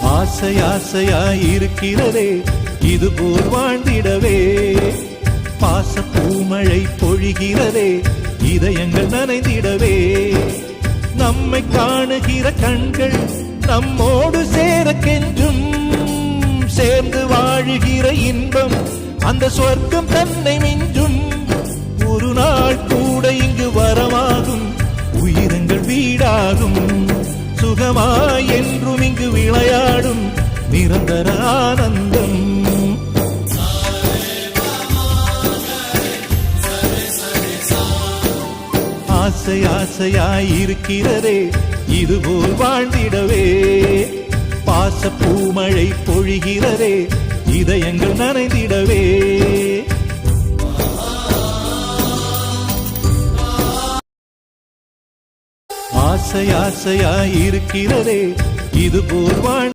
ஆசை ஆசையாயிருக்கிறதே இதுபோல் வாழ்ந்திடவே. பாச பூமழை பொழிகிறதே இதயங்கள் நனைந்திடவே. நம்மை காணுகிற கண்கள் நம்மோடு சேரக்கென்றும் சேர்ந்து வாழுகிற இன்பம் அந்த சொர்க்கம் தன்னை மிஞ்சும். ஒரு நாள் கூட இங்கு வரமாகும் உயிரங்கள் வீடாகும். சுகமாய் என்றும் இங்கு விளையாடும் நிரந்தர ஆனந்தம். ஆசை ஆசையாயிருக்கிறதே இதுபோல் வாழ்ந்திடவே. பாச பூமழை பொழிகிறதே இதயங்கள் நனைந்திடவே. ஆசை ஆசையாயிருக்கிறதே இதுபோல் வாழ்